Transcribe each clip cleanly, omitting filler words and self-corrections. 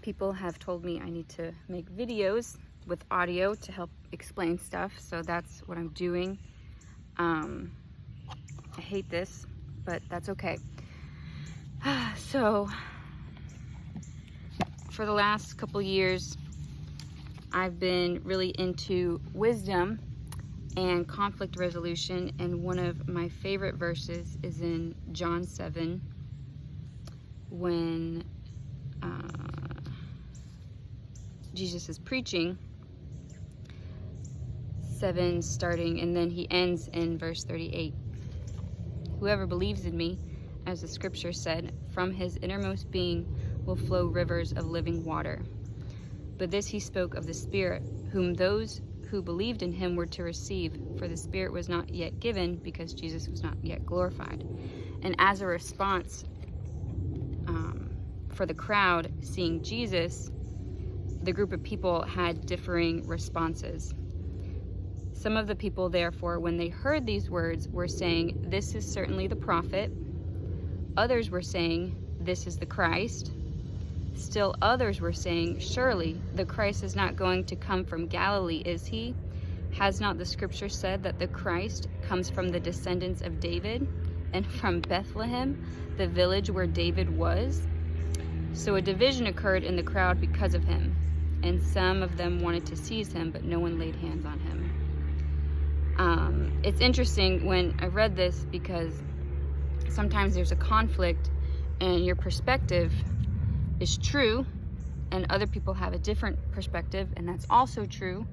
people have told me I need to make videos with audio to help explain stuff, so that's what I'm doing. I hate this, but that's okay. So for the last couple years, I've been really into wisdom and conflict resolution, and one of my favorite verses is in John 7, when Jesus is preaching, 7 starting, and then he ends in verse 38. Whoever believes in me, as the scripture said, from his innermost being will flow rivers of living water. But this he spoke of the Spirit, whom those who believed in him were to receive, for the Spirit was not yet given because Jesus was not yet glorified. And as a response for the crowd seeing Jesus, the group of people had differing responses. Some of the people, therefore, when they heard these words, were saying, "This is certainly the prophet." Others were saying, "This is the Christ." Still others were saying, "Surely the Christ is not going to come from Galilee, is he? Has not the scripture said that the Christ comes from the descendants of David and from Bethlehem, the village where David was?" So a division occurred in the crowd because of him, and some of them wanted to seize him, but no one laid hands on him. It's interesting when I read this, because sometimes there's a conflict and your perspective is true and other people have a different perspective, and that's also true,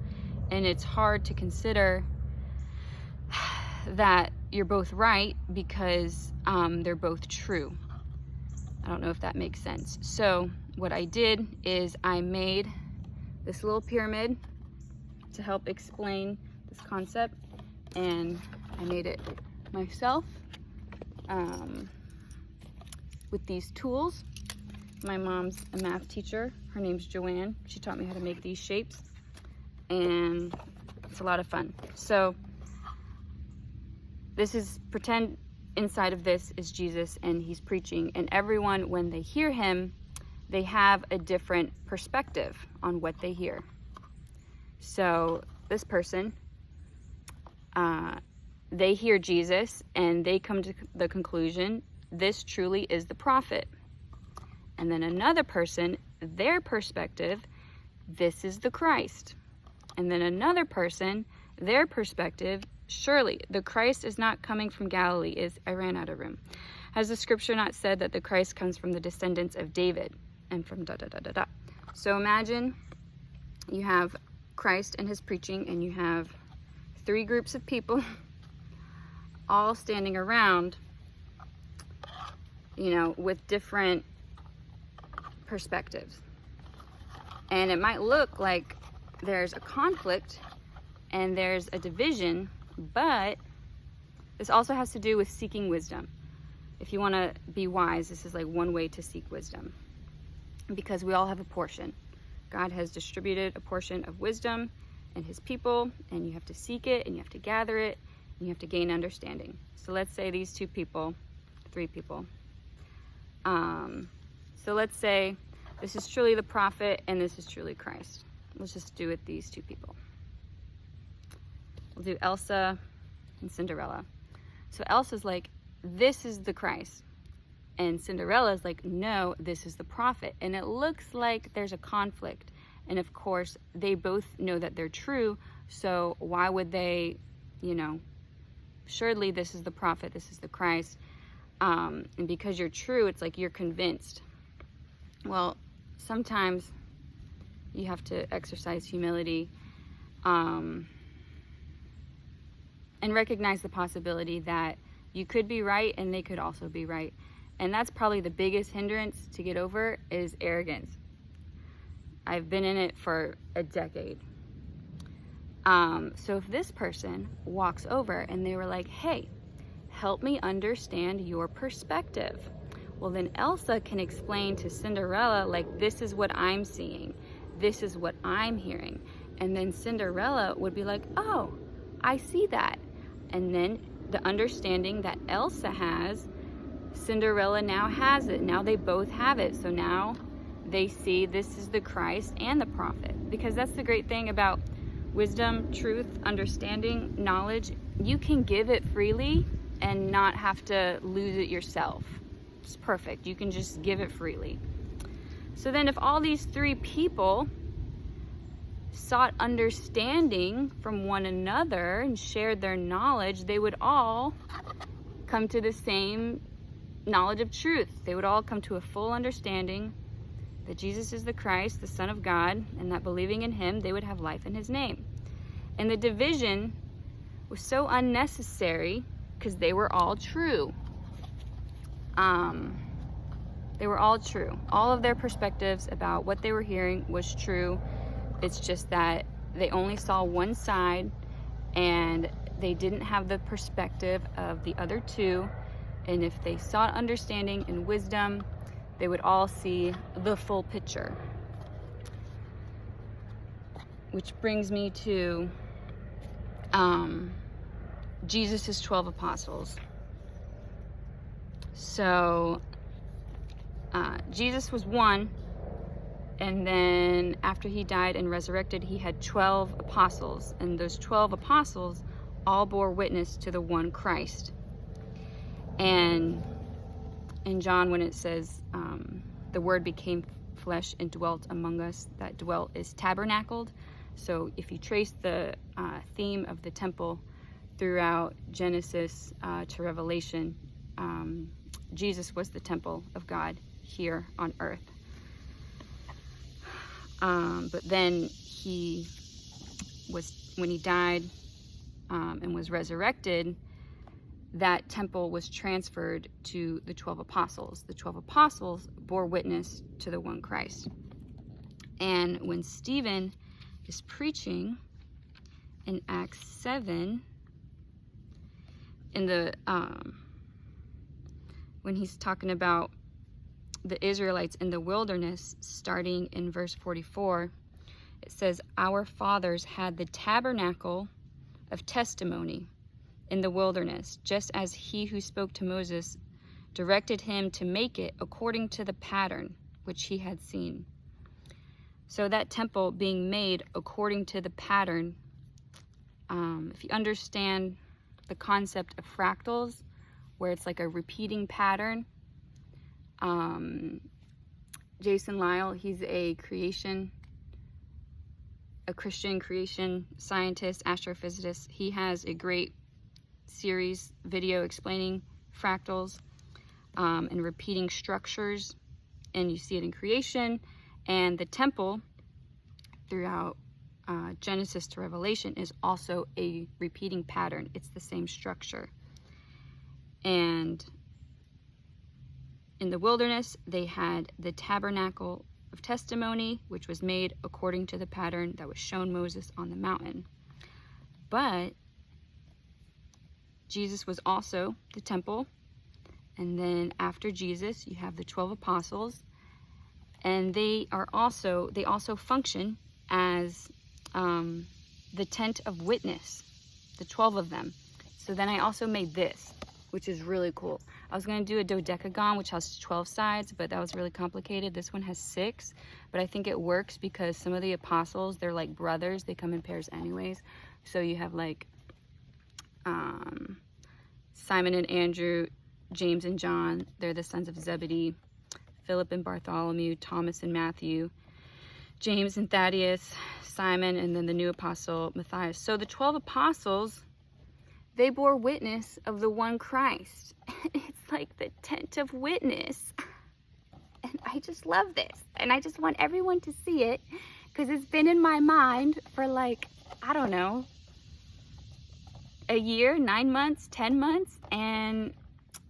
and it's hard to consider that you're both right because they're both true. I don't know if that makes sense. So what I did is I made this little pyramid to help explain this concept, and I made it myself with these tools. My mom's a math teacher. Her name's Joanne. She taught me how to make these shapes, and it's a lot of fun. So this is, pretend inside of this is Jesus and he's preaching, and everyone, when they hear him, they have a different perspective on what they hear. So this person, they hear Jesus and they come to the conclusion, this truly is the prophet. And then another person, their perspective, this is the Christ. And then another person, their perspective, surely the Christ is not coming from Galilee. I ran out of room. Has the scripture not said that the Christ comes from the descendants of David and from da da da da da? So imagine you have Christ and his preaching, and you have 3 groups of people all standing around, with different perspectives. And it might look like there's a conflict and there's a division, but this also has to do with seeking wisdom. If you want to be wise, this is like one way to seek wisdom, because we all have a portion. God has distributed a portion of wisdom in his people, and you have to seek it, and you have to gather it, and you have to gain understanding. So let's say these 2 people, 3 people. So let's say this is truly the prophet and this is truly Christ. Let's just do it these 2 people. We'll do Elsa and Cinderella. So Elsa's like, this is the Christ. And Cinderella's like, no, this is the prophet. And it looks like there's a conflict. And of course, they both know that they're true. So why would they, surely this is the prophet, this is the Christ. And because you're true, it's like you're convinced. Well, sometimes you have to exercise humility and recognize the possibility that you could be right and they could also be right. And that's probably the biggest hindrance to get over, is arrogance. I've been in it for a decade. So if this person walks over and they were like, hey, help me understand your perspective. Well, then Elsa can explain to Cinderella, like, this is what I'm seeing. This is what I'm hearing. And then Cinderella would be like, oh, I see that. And then the understanding that Elsa has, Cinderella now has it. Now they both have it. So now they see this is the Christ and the prophet. Because that's the great thing about wisdom, truth, understanding, knowledge. You can give it freely and not have to lose it yourself. It's perfect. You can just give it freely. So then if all these three people sought understanding from one another and shared their knowledge, they would all come to the same knowledge of truth. They would all come to a full understanding that Jesus is the Christ, the Son of God, and that believing in him, they would have life in his name. And the division was so unnecessary because they were all true. They were all true. All of their perspectives about what they were hearing was true. It's just that they only saw one side and they didn't have the perspective of the other two. And if they sought understanding and wisdom, they would all see the full picture. Which brings me to Jesus' 12 apostles. So Jesus was one, and then after he died and resurrected, he had 12 apostles, and those 12 apostles all bore witness to the one Christ. And in John, when it says the word became flesh and dwelt among us, that dwelt is tabernacled. So if you trace the theme of the temple throughout Genesis to Revelation, Jesus was the temple of God here on earth. But then when he died and was resurrected, that temple was transferred to the 12 apostles. The 12 apostles bore witness to the one Christ. And when Stephen is preaching in Acts 7, in the when he's talking about the Israelites in the wilderness, starting in verse 44, it says, "Our fathers had the tabernacle of testimony in the wilderness, just as he who spoke to Moses directed him to make it according to the pattern which he had seen." So that temple being made according to the pattern, if you understand the concept of fractals, where it's like a repeating pattern, Jason Lyle, he's a Christian creation scientist, astrophysicist. He has a great series video explaining fractals and repeating structures, and you see it in creation. And the temple throughout Genesis to Revelation is also a repeating pattern. It's the same structure. And in the wilderness, they had the tabernacle of testimony, which was made according to the pattern that was shown Moses on the mountain. But Jesus was also the temple. And then after Jesus, you have the 12 apostles. And they also function as the tent of witness, the 12 of them. So then I also made this, which is really cool. I was going to do a dodecagon, which has 12 sides, but that was really complicated. This one has 6, but I think it works because some of the apostles, they're like brothers. They come in pairs anyways. So you have like Simon and Andrew, James and John. They're the sons of Zebedee. Philip and Bartholomew, Thomas and Matthew, James and Thaddeus, Simon, and then the new apostle, Matthias. So the 12 apostles, they bore witness of the one Christ. It's like the tent of witness. And I just love this. And I just want everyone to see it because it's been in my mind for like, I don't know, a year, 9 months, 10 months. And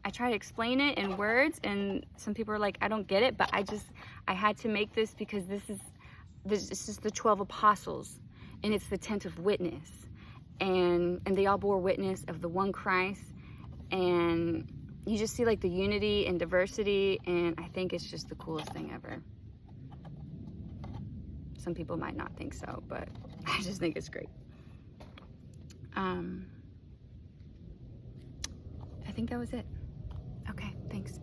I try to explain it in words, and some people are like, I don't get it, but I had to make this because this is the 12 apostles, and it's the tent of witness, and they all bore witness of the one Christ, and you just see like the unity and diversity, and I think it's just the coolest thing ever. Some people might not think so, but I just think it's great. I think that was it. Okay, thanks.